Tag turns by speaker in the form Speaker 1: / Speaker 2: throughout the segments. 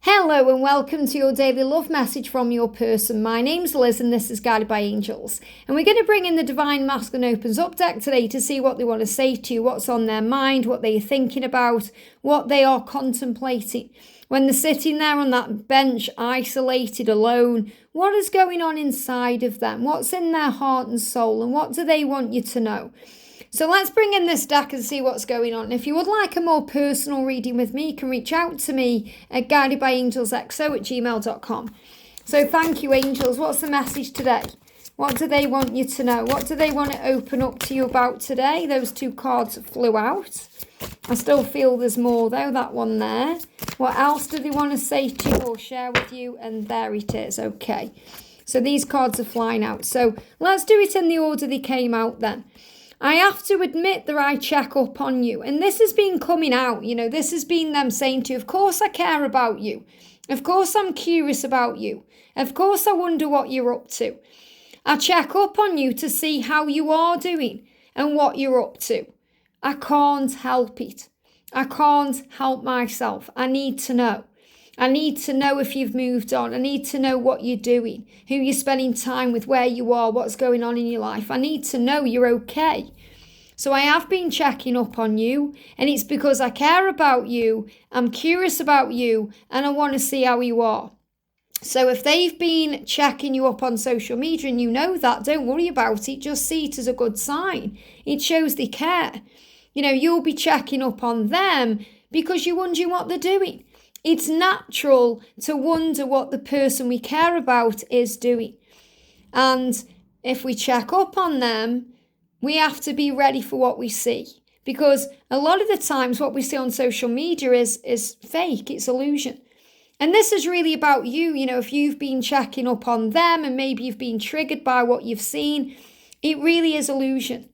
Speaker 1: Hello and welcome to your daily love message from your person. My name's Liz and this is Guided by Angels. And we're going to bring in the Divine Masculine Opens Up deck today to see what they want to say to you, what's on their mind, what they're thinking about, what they are contemplating. When they're sitting there on that bench, isolated, alone, what is going on inside of them? What's in their heart and soul, and what do they want you to know? So let's bring in this deck and see what's going on. If you would like a more personal reading with me, you can reach out to me at guidedbyangelsxo@gmail.com. So thank you, angels. What's the message today? What do they want you to know? What do they want to open up to you about today? Those two cards flew out. I still feel there's more though, that one there. What else do they want to say to you or share with you? And there it is. Okay. So these cards are flying out. So let's do it in the order they came out then. I have to admit that I check up on you. And this has been coming out, this has been them saying to you, of course I care about you. Of course I'm curious about you. Of course I wonder what you're up to. I check up on you to see how you are doing and what you're up to. I can't help it. I can't help myself. I need to know. I need to know if you've moved on. I need to know what you're doing, who you're spending time with, where you are, what's going on in your life. I need to know you're okay. So I have been checking up on you, and it's because I care about you, I'm curious about you, and I want to see how you are. So if they've been checking you up on social media and you know that, don't worry about it. Just see it as a good sign. It shows they care. You'll be checking up on them because you're wondering what they're doing. It's natural to wonder what the person we care about is doing. And if we check up on them, we have to be ready for what we see. Because a lot of the times what we see on social media is fake, it's illusion. And this is really about you. If you've been checking up on them and maybe you've been triggered by what you've seen, it really is illusion.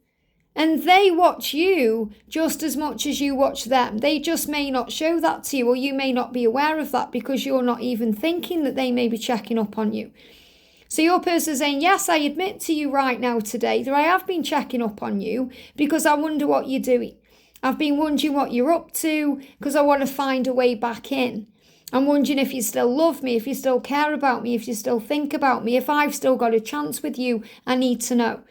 Speaker 1: And they watch you just as much as you watch them. They just may not show that to you, or you may not be aware of that because you're not even thinking that they may be checking up on you. So your person is saying, yes, I admit to you right now today that I have been checking up on you because I wonder what you're doing. I've been wondering what you're up to because I want to find a way back in. I'm wondering if you still love me, if you still care about me, if you still think about me, if I've still got a chance with you. I need to know.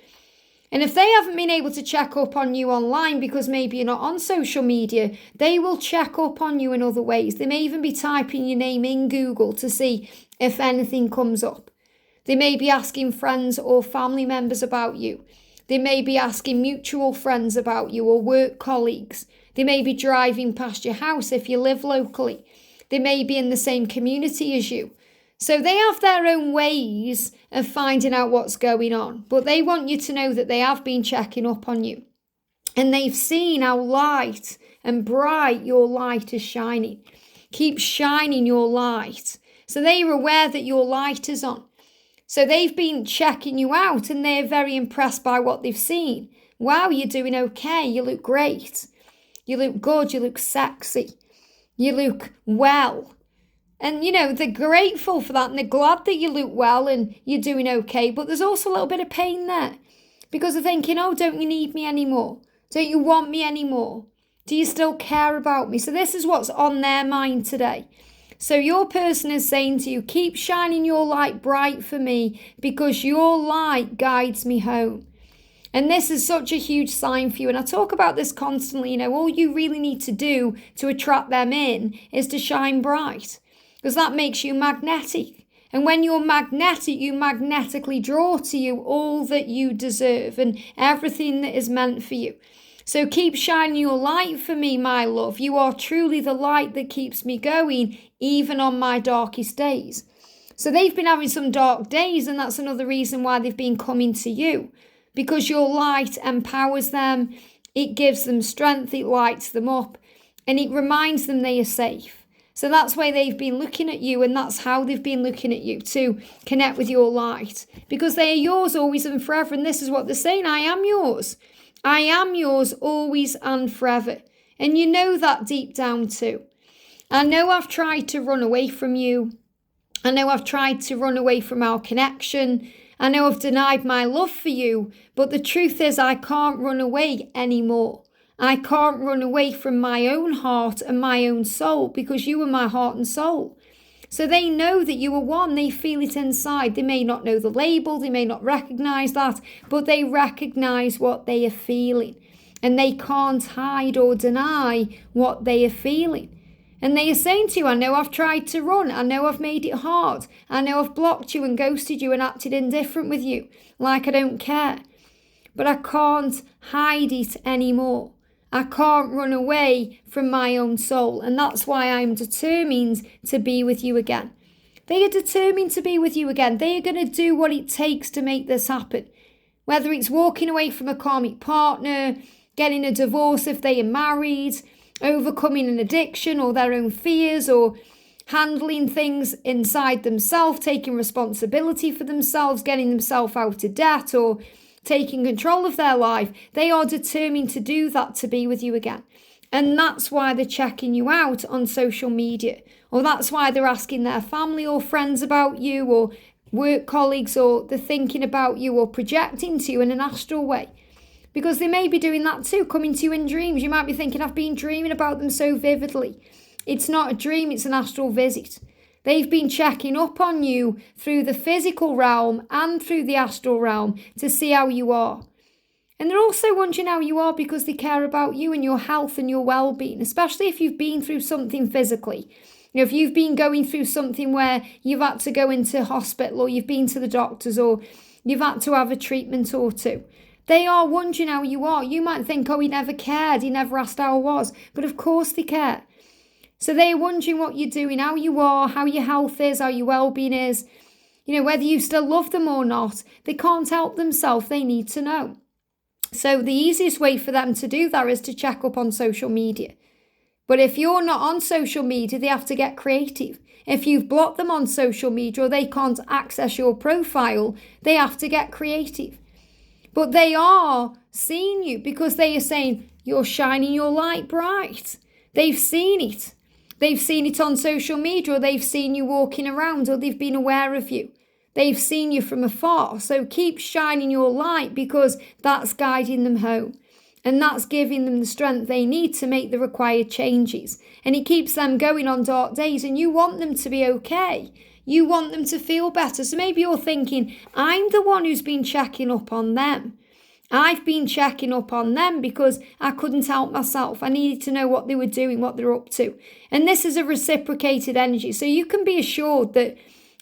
Speaker 1: And if they haven't been able to check up on you online because maybe you're not on social media, they will check up on you in other ways. They may even be typing your name in Google to see if anything comes up. They may be asking friends or family members about you. They may be asking mutual friends about you or work colleagues. They may be driving past your house if you live locally. They may be in the same community as you. So they have their own ways of finding out what's going on, but they want you to know that they have been checking up on you. And they've seen how light and bright your light is shining. Keep shining your light. So they are aware that your light is on. So they've been checking you out and they're very impressed by what they've seen. Wow, you're doing okay. You look great. You look good. You look sexy. You look well. And, they're grateful for that and they're glad that you look well and you're doing okay. But there's also a little bit of pain there because they're thinking, oh, don't you need me anymore? Don't you want me anymore? Do you still care about me? So this is what's on their mind today. So your person is saying to you, keep shining your light bright for me because your light guides me home. And this is such a huge sign for you. And I talk about this constantly. All you really need to do to attract them in is to shine bright. Because that makes you magnetic. And when you're magnetic, you magnetically draw to you all that you deserve and everything that is meant for you. So keep shining your light for me, my love. You are truly the light that keeps me going, even on my darkest days. So they've been having some dark days, and that's another reason why they've been coming to you. Because your light empowers them, it gives them strength, it lights them up, and it reminds them they are safe. So that's why they've been looking at you, and that's how they've been looking at you, to connect with your light. Because they are yours always and forever, and this is what they're saying, I am yours. I am yours always and forever. And you know that deep down too. I know I've tried to run away from you. I know I've tried to run away from our connection. I know I've denied my love for you, but the truth is I can't run away anymore. I can't run away from my own heart and my own soul because you are my heart and soul. So they know that you are one. They feel it inside. They may not know the label. They may not recognize that, but they recognize what they are feeling. And they can't hide or deny what they are feeling. And they are saying to you, I know I've tried to run. I know I've made it hard. I know I've blocked you and ghosted you and acted indifferent with you, like I don't care. But I can't hide it anymore. I can't run away from my own soul. And that's why I'm determined to be with you again. They are determined to be with you again. They are going to do what it takes to make this happen. Whether it's walking away from a karmic partner, getting a divorce if they are married, overcoming an addiction or their own fears, or handling things inside themselves, taking responsibility for themselves, getting themselves out of debt, or taking control of their life. They are determined to do that to be with you again. And that's why they're checking you out on social media, or that's why they're asking their family or friends about you, or work colleagues, or they're thinking about you or projecting to you in an astral way. Because they may be doing that too, coming to you in dreams. You might be thinking, I've been dreaming about them so vividly. It's not a dream, it's an astral visit. They've been checking up on you through the physical realm and through the astral realm to see how you are. And they're also wondering how you are because they care about you and your health and your well-being, especially if you've been through something physically. You know, if you've been going through something where you've had to go into hospital, or you've been to the doctors, or you've had to have a treatment or two. They are wondering how you are. You might think, oh, he never cared. He never asked how I was. But of course they care. So they're wondering what you're doing, how you are, how your health is, how your well-being is. You know, whether you still love them or not. They can't help themselves. They need to know. So the easiest way for them to do that is to check up on social media. But if you're not on social media, they have to get creative. If you've blocked them on social media or they can't access your profile, they have to get creative. But they are seeing you because they are saying, you're shining your light bright. They've seen it. They've seen it on social media, or they've seen you walking around, or they've been aware of you. They've seen you from afar. So keep shining your light, because that's guiding them home. And that's giving them the strength they need to make the required changes. And it keeps them going on dark days, and you want them to be okay. You want them to feel better. So maybe you're thinking, I'm the one who's been checking up on them. I've been checking up on them because I couldn't help myself. I needed to know what they were doing, what they're up to. And this is a reciprocated energy. So you can be assured that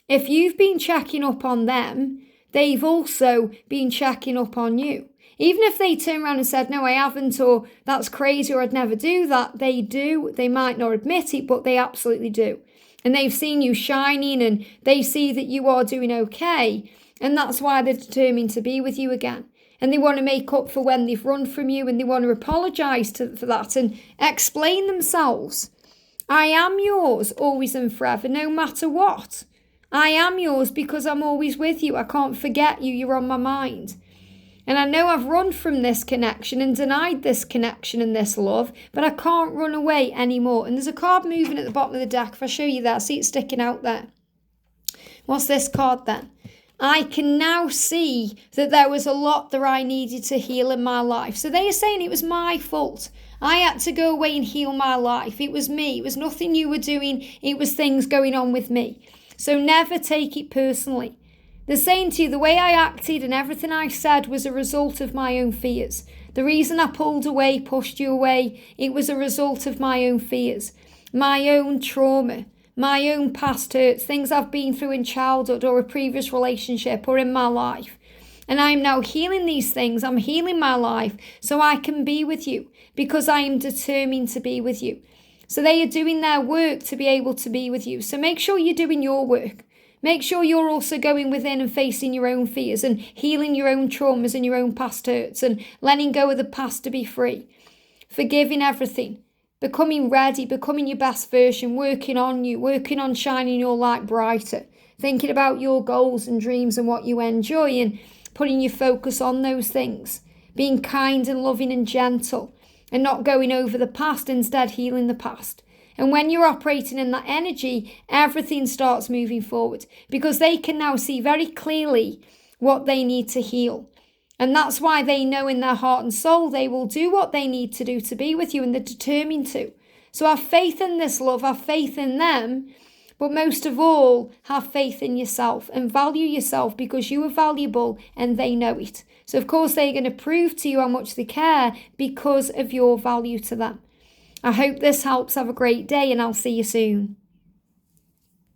Speaker 1: if you've been checking up on them, they've also been checking up on you. Even if they turn around and said, no, I haven't, or that's crazy, or I'd never do that, they do. They might not admit it, but they absolutely do. And they've seen you shining, and they see that you are doing okay. And that's why they're determined to be with you again. And they want to make up for when they've run from you, and they want to apologise for that and explain themselves. I am yours always and forever, no matter what. I am yours because I'm always with you. I can't forget you. You're on my mind. And I know I've run from this connection and denied this connection and this love, but I can't run away anymore. And there's a card moving at the bottom of the deck. If I show you that, see it sticking out there. What's this card then? I can now see that there was a lot that I needed to heal in my life. So they are saying it was my fault. I had to go away and heal my life. It was me. It was nothing you were doing. It was things going on with me. So never take it personally. They're saying to you, the way I acted and everything I said was a result of my own fears. The reason I pulled away, pushed you away, it was a result of my own fears, my own trauma, my own past hurts, things I've been through in childhood or a previous relationship or in my life. And I'm now healing these things. I'm healing my life so I can be with you because I am determined to be with you. So they are doing their work to be able to be with you. So make sure you're doing your work. Make sure you're also going within and facing your own fears and healing your own traumas and your own past hurts and letting go of the past to be free. Forgiving everything. Becoming ready, becoming your best version, working on you, working on shining your light brighter. Thinking about your goals and dreams and what you enjoy and putting your focus on those things. Being kind and loving and gentle and not going over the past, instead healing the past. And when you're operating in that energy, everything starts moving forward because they can now see very clearly what they need to heal. And that's why they know in their heart and soul they will do what they need to do to be with you, and they're determined to. So have faith in this love, have faith in them, But most of all, have faith in yourself and value yourself, because you are valuable and they know it. So of course they're going to prove to you how much they care because of your value to them. I hope this helps. Have a great day and I'll see you soon.